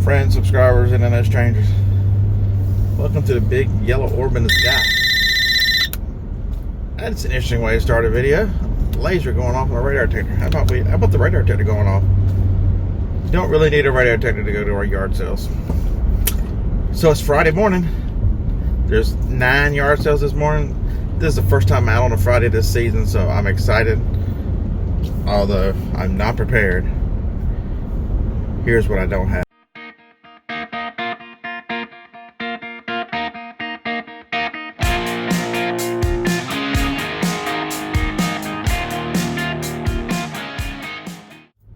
friends, subscribers, and no strangers. Welcome to the big yellow orb in the sky. That's an interesting way to start a video. Laser going off on a radar detector. How about the radar detector going off? You don't really need a radar detector to go to our yard sales. So it's Friday morning. There's 9 yard sales this morning. This is the first time out on a Friday this season, so I'm excited. Although I'm not prepared. Here's what I don't have.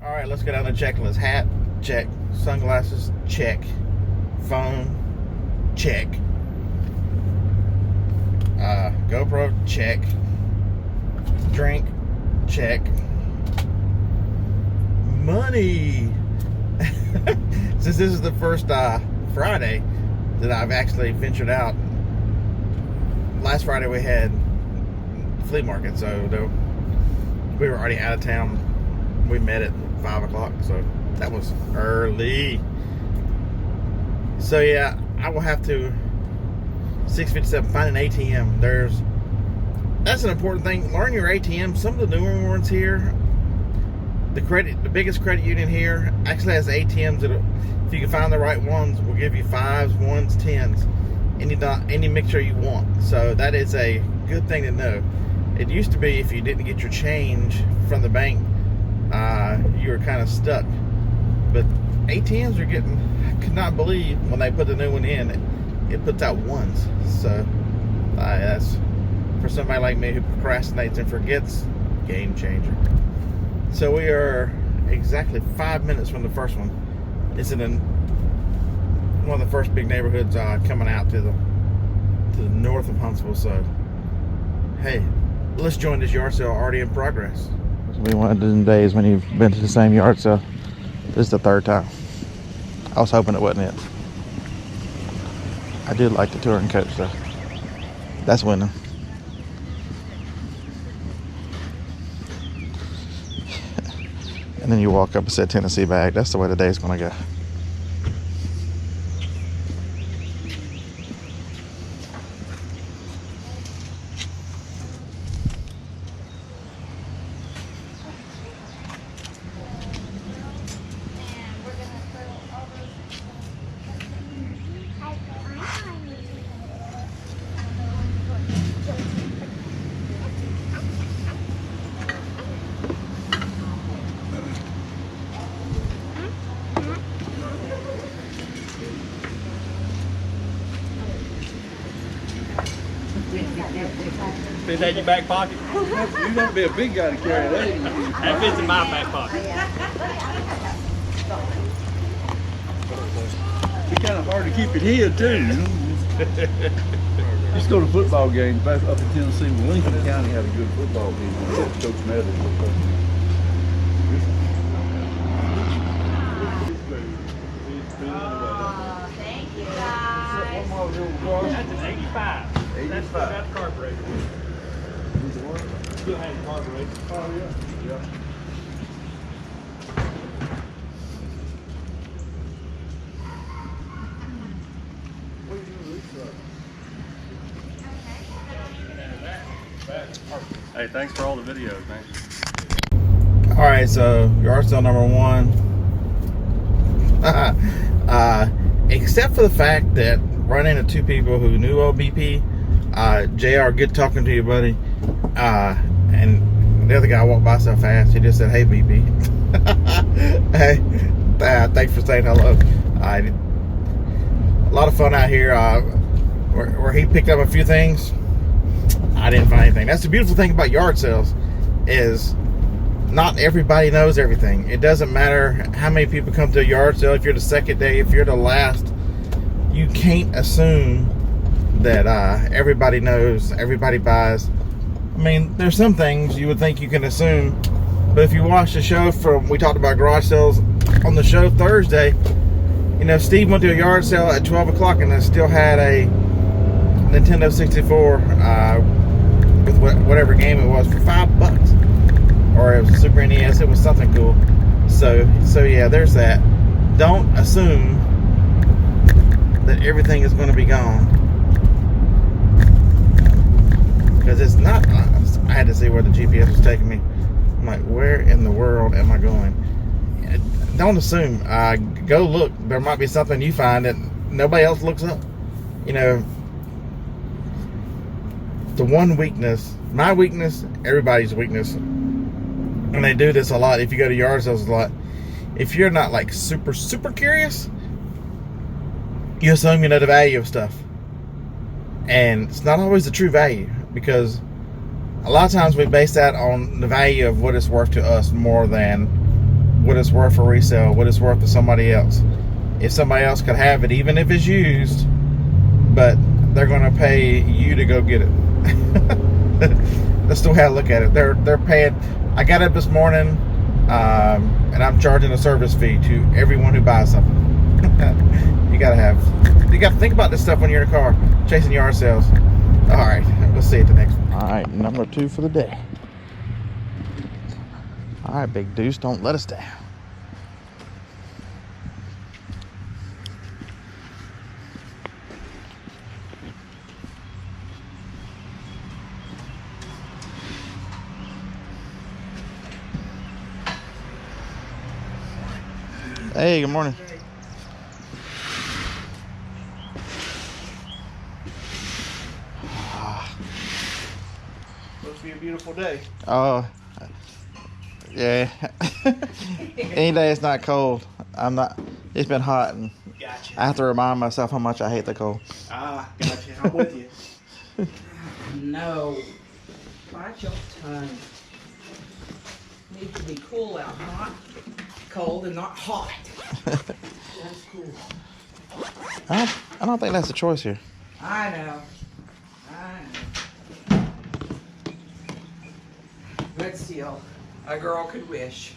Alright, let's go down the checklist. Hat, check. Sunglasses, check. Phone, check. GoPro, check. Drink, check. Money. Since this is the first Friday that I've actually ventured out. Last Friday we had flea market, so we were already out of town. We met at 5 o'clock, so that was early. So yeah, I will have to 657 find an ATM. That's an important thing. Learn your ATM. Some of the newer ones here, the biggest credit union here actually has ATMs that, if you can find the right ones, will give you 5s, 1s, 10s, any mixture you want. So that is a good thing to know. It used to be if you didn't get your change from the bank, you were kind of stuck. But ATMs are getting, I could not believe when they put the new one in, it puts out 1s. So that's, for somebody like me who procrastinates and forgets, game changer. So we are exactly 5 minutes from the first one. It's in one of the first big neighborhoods coming out to the north of Huntsville. So hey, let's join this yard sale already in progress. This will be one of them days when you've been to the same yard sale. This is the 3rd time. I was hoping it wasn't it. I did like the touring coach though. That's winning. And then you walk up and say Tennessee bag. That's the way the day's gonna go. Fit that in your back pocket? You gotta be a big guy to carry that. That fits in my back pocket. It's kind of hard to keep it here too. Just go to football games back up in Tennessee. Lincoln County had a good football team. Coach Medley. Thank you guys. That's an 85. 85. That's still got the carburetor. Still has the carburetor. Oh yeah. Yeah. Hey, thanks for all the videos, man. Alright, so yard sale number 1. Except for the fact that running into 2 people who knew OBP. JR, good talking to you, buddy. And the other guy walked by so fast, he just said, "Hey, BP." Hey, thanks for saying hello. A lot of fun out here. Where he picked up a few things, I didn't find anything. That's the beautiful thing about yard sales, is not everybody knows everything. It doesn't matter how many people come to a yard sale. If you're the second day, if you're the last, you can't assume that everybody knows, everybody buys. I mean, there's some things you would think you can assume, but if you watch the show we talked about garage sales on the show Thursday, you know, Steve went to a yard sale at 12 o'clock and then still had a Nintendo 64 with whatever game it was for $5, or it was Super NES. It was something cool. So yeah, there's that. Don't assume that everything is going to be gone. Because it's not. I had to see where the GPS was taking me. I'm like, where in the world am I going? Don't assume. Go look. There might be something you find that nobody else looks up. You know, the one weakness, my weakness, everybody's weakness, and they do this a lot. If you go to yard sales a lot, if you're not like super curious, you assume you know the value of stuff, and it's not always the true value, because a lot of times we base that on the value of what it's worth to us more than what it's worth for resale, what it's worth to somebody else. If somebody else could have it, even if it's used, but they're going to pay you to go get it. That's the way I look at it. They're paying. I got up this morning, and I'm charging a service fee to everyone who buys something. You gotta think about this stuff when you're in a car chasing yard sales. All right, we'll see you at the next one. All right, number 2 for the day. All right, Big Deuce, don't let us down. Hey, good morning. Supposed to be a beautiful day. Oh, yeah. Any day it's not cold. It's been hot, and Gotcha. I have to remind myself how much I hate the cold. Ah, gotcha. I'm with you. No. Bite your tongue. Needs to be cool out, not cold and not hot. That's cool. I don't think that's a choice here. I know. But still, a girl could wish.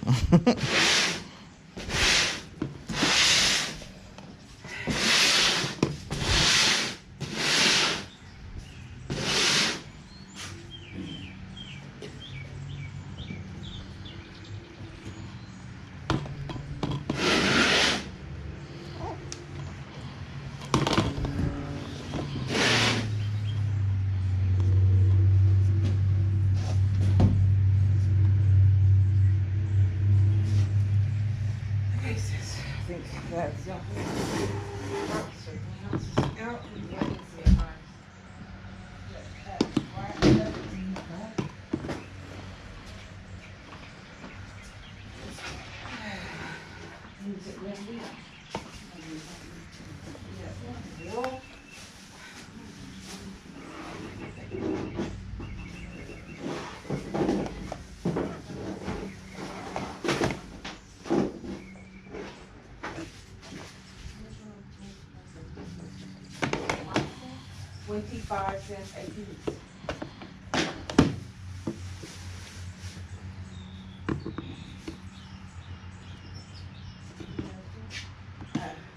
25 cents a piece.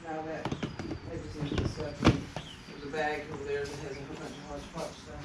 Now that, they just need this stuff. There's a bag over there that has a whole bunch of hodgepodge stuff.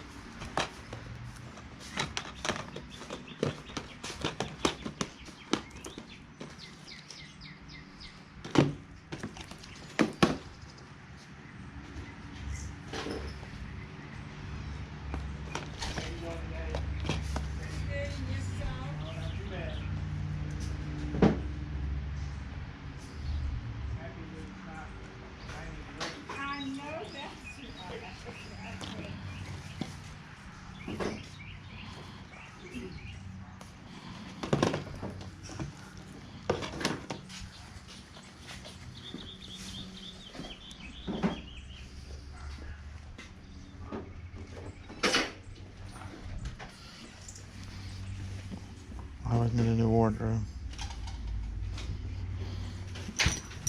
I always need a new wardrobe.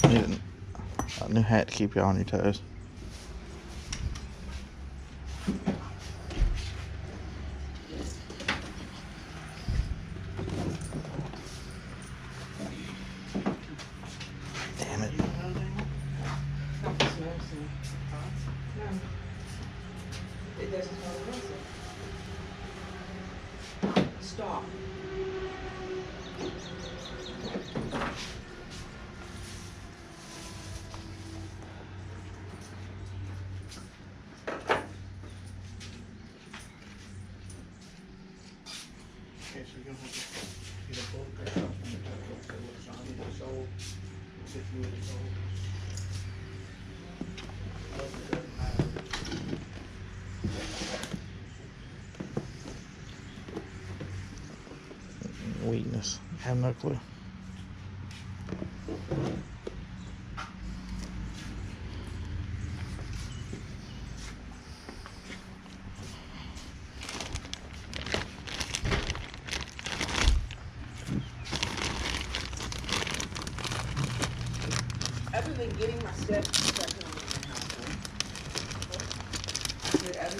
Need a new hat to keep you on your toes. Damn it. Not this medicine. No. It doesn't smell the medicine. Stop. Okay, so you're gonna have to get a book or something. I need it sold. If you need it sold. But it doesn't matter. Weakness. I have no clue. Other than getting my steps, other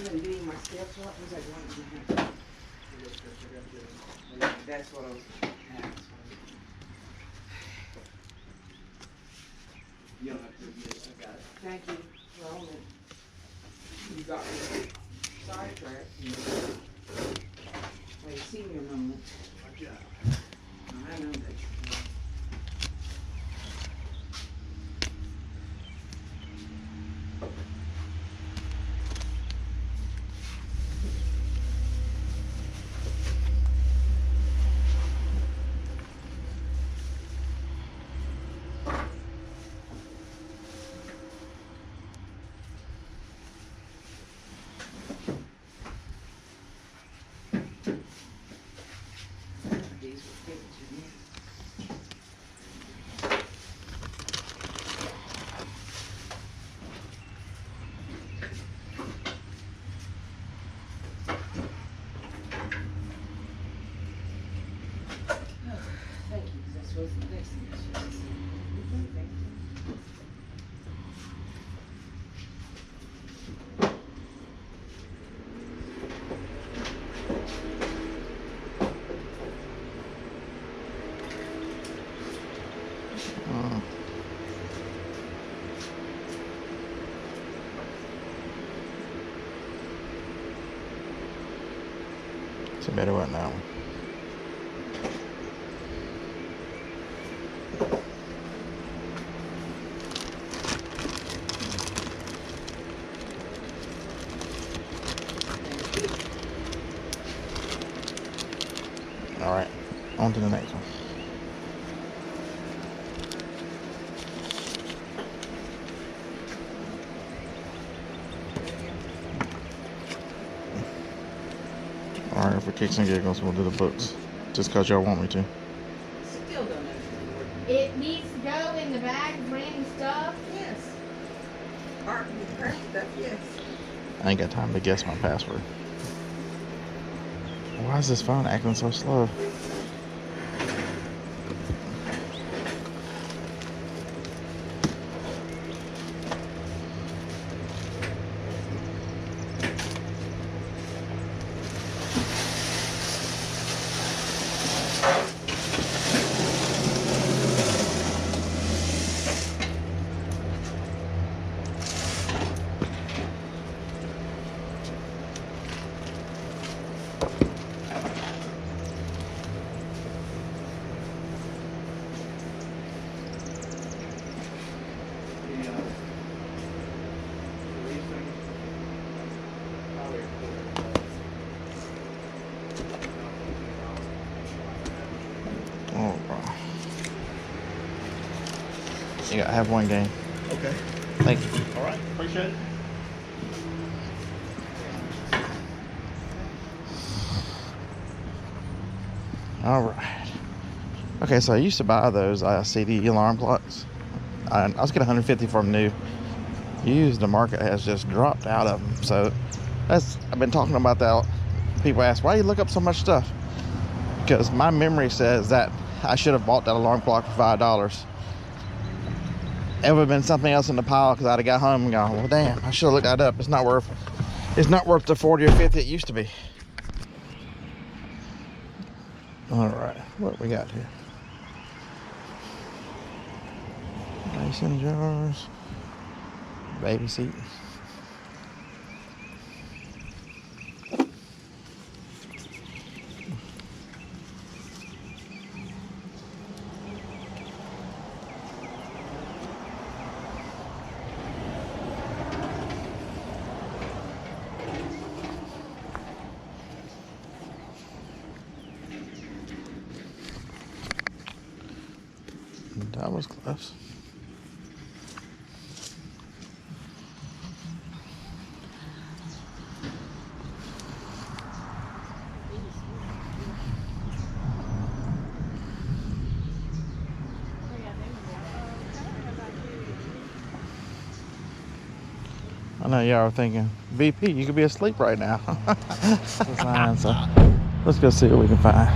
than getting my steps, what was I going to do? That's what I was asking. You don't have to admit it, I got it. Thank you. Well, then, you got me sidetracked. Well, senior moment. Good job. I know that. These were given to me. Thank you, 'cause that's what's the next thing I should say. Thank you. It's a better one now. All right, on to the next one. All right, for kicks and giggles, we'll do the books, just cause y'all want me to. Still don't know the word. It needs to go in the bag of Randy's stuff. Yes. Art and craft stuff, yes. I ain't got time to guess my password. Why is this phone acting so slow? Oh, you got have one game. Okay. Thank you. All right. Appreciate it. All right. Okay, so I used to buy those CD alarm clocks. I was getting 150 for them new. Used, the market has just dropped out of them. So I've been talking about that. People ask, why do you look up so much stuff? Because my memory says that I should have bought that alarm clock for $5. It would have been something else in the pile because I'd have got home and gone, well, damn, I should have looked that up. It's not worth the 40 or 50 it used to be. All right, what we got here? Mason jars, baby seat. was close. I know y'all are thinking, VP, you could be asleep right now. So let's go see what we can find.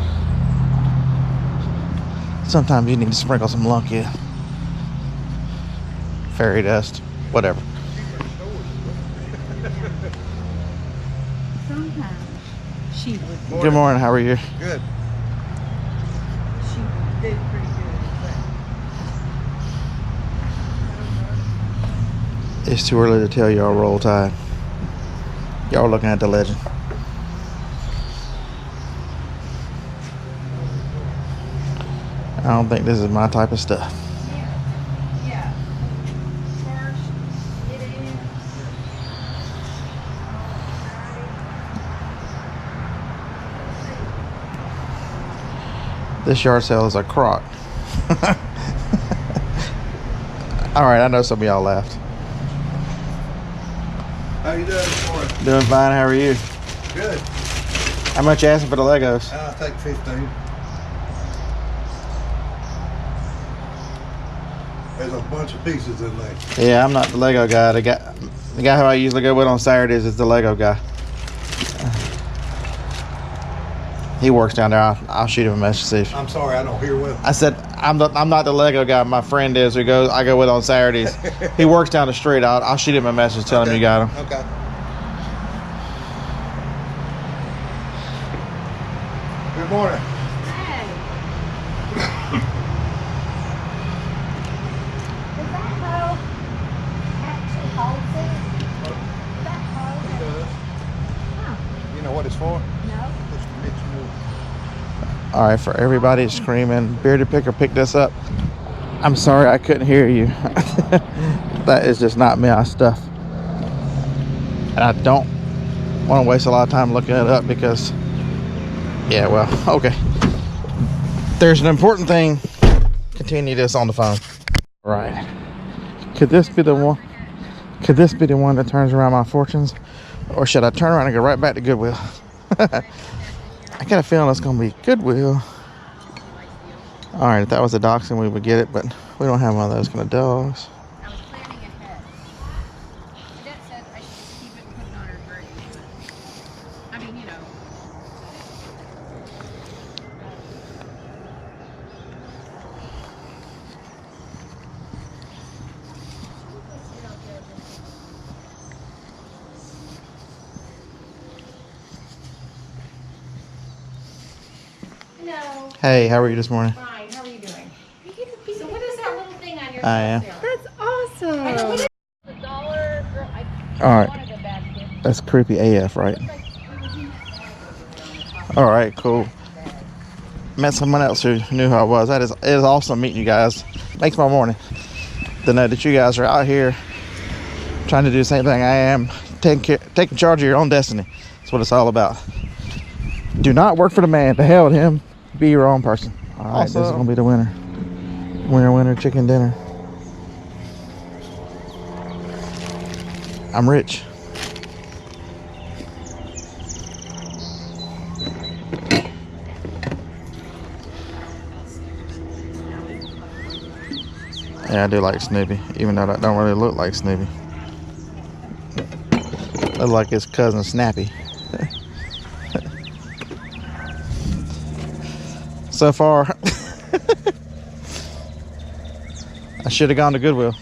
Sometimes you need to sprinkle some luck in. Fairy dust, whatever. Sometimes she would. Good morning, how are you? Good. She did pretty good. It's too early to tell y'all roll tide. Y'all are looking at the legend. I don't think this is my type of stuff. Yeah. First, get in. This yard sale is a crock. Alright, I know some of y'all laughed. How you doing this morning? Doing fine, how are you? Good. How much you asking for the Legos? I'll take 15. There's a bunch of pieces in there. Yeah, I'm not the Lego guy. The guy who I usually go with on Saturdays is the Lego guy. He works down there. I'll shoot him a message. See if, I'm sorry, I don't hear well. I said I'm not the Lego guy. My friend is who I go with on Saturdays. He works down the street. I'll shoot him a message, tell him you got him. Okay. Good morning. Hey. Does that hoe actually hold it? That hoe? You know what it's for? No. It's to mix wood. All right, for everybody screaming, Bearded Picker, pick this up. I'm sorry I couldn't hear you. That is just not my stuff. And I don't want to waste a lot of time looking it up because, yeah, well, okay. There's an important thing. Continue this on the phone. Right. Could this be the one? Could this be the one that turns around my fortunes? Or should I turn around and go right back to Goodwill? I got a feeling it's going to be Goodwill. Alright, if that was a dachshund, we would get it, but we don't have one of those kind of dogs. I was planning ahead. That said, I should just keep it and put it on her grave. But, I mean, you know. No. Hey, how are you this morning? Fine. How are you doing? So what is that little thing on your I am. there? That's awesome. I know, what is the dollar? Girl, I Alright, wanted a basket. that's creepy AF, right? Alright, cool. Met someone else who knew who I was. It is awesome meeting you guys. Makes my morning to know that you guys are out here trying to do the same thing I am, taking charge of your own destiny. That's what it's all about. Do not work for the man. To hell with him. Be your own person. All right, this is gonna be the winner. Winner, chicken dinner. I'm rich. Yeah, I do like Snoopy, even though that don't really look like Snoopy. Look like his cousin Snappy. So far, I should have gone to Goodwill.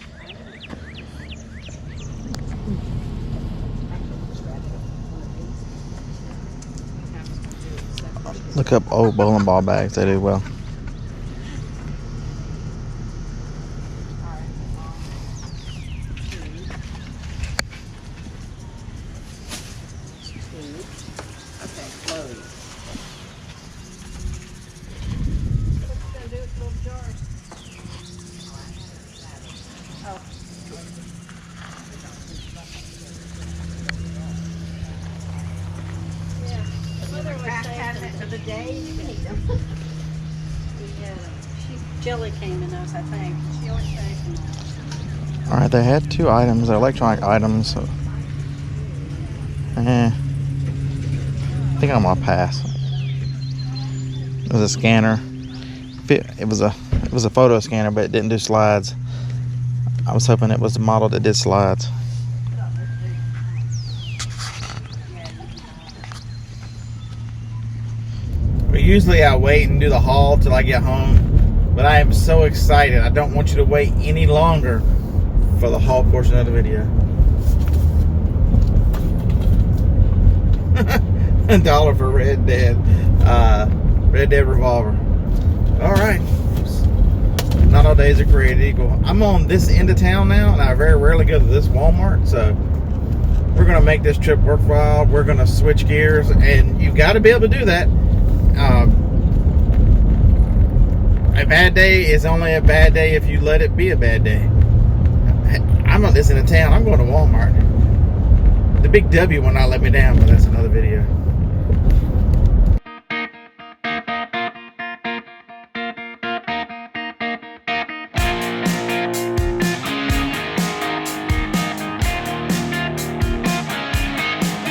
Look up old bowling ball bags, they do well. Jelly came in those, I think. She always says. All right, they had 2 items, they're electronic items. So, I think I'm gonna pass. It was a scanner. It was a photo scanner, but it didn't do slides. I was hoping it was the model that did slides. Usually I wait and do the haul till I get home, but I am so excited. I don't want you to wait any longer for the haul portion of the video. $1 for Red Dead Revolver. All right. Not all days are created equal. I'm on this end of town now, and I very rarely go to this Walmart, so we're gonna make this trip worthwhile. We're gonna switch gears, and you've got to be able to do that. A bad day is only a bad day if you let it be a bad day. I'm on this end of town. I'm going to Walmart. The big W will not let me down, but that's another video.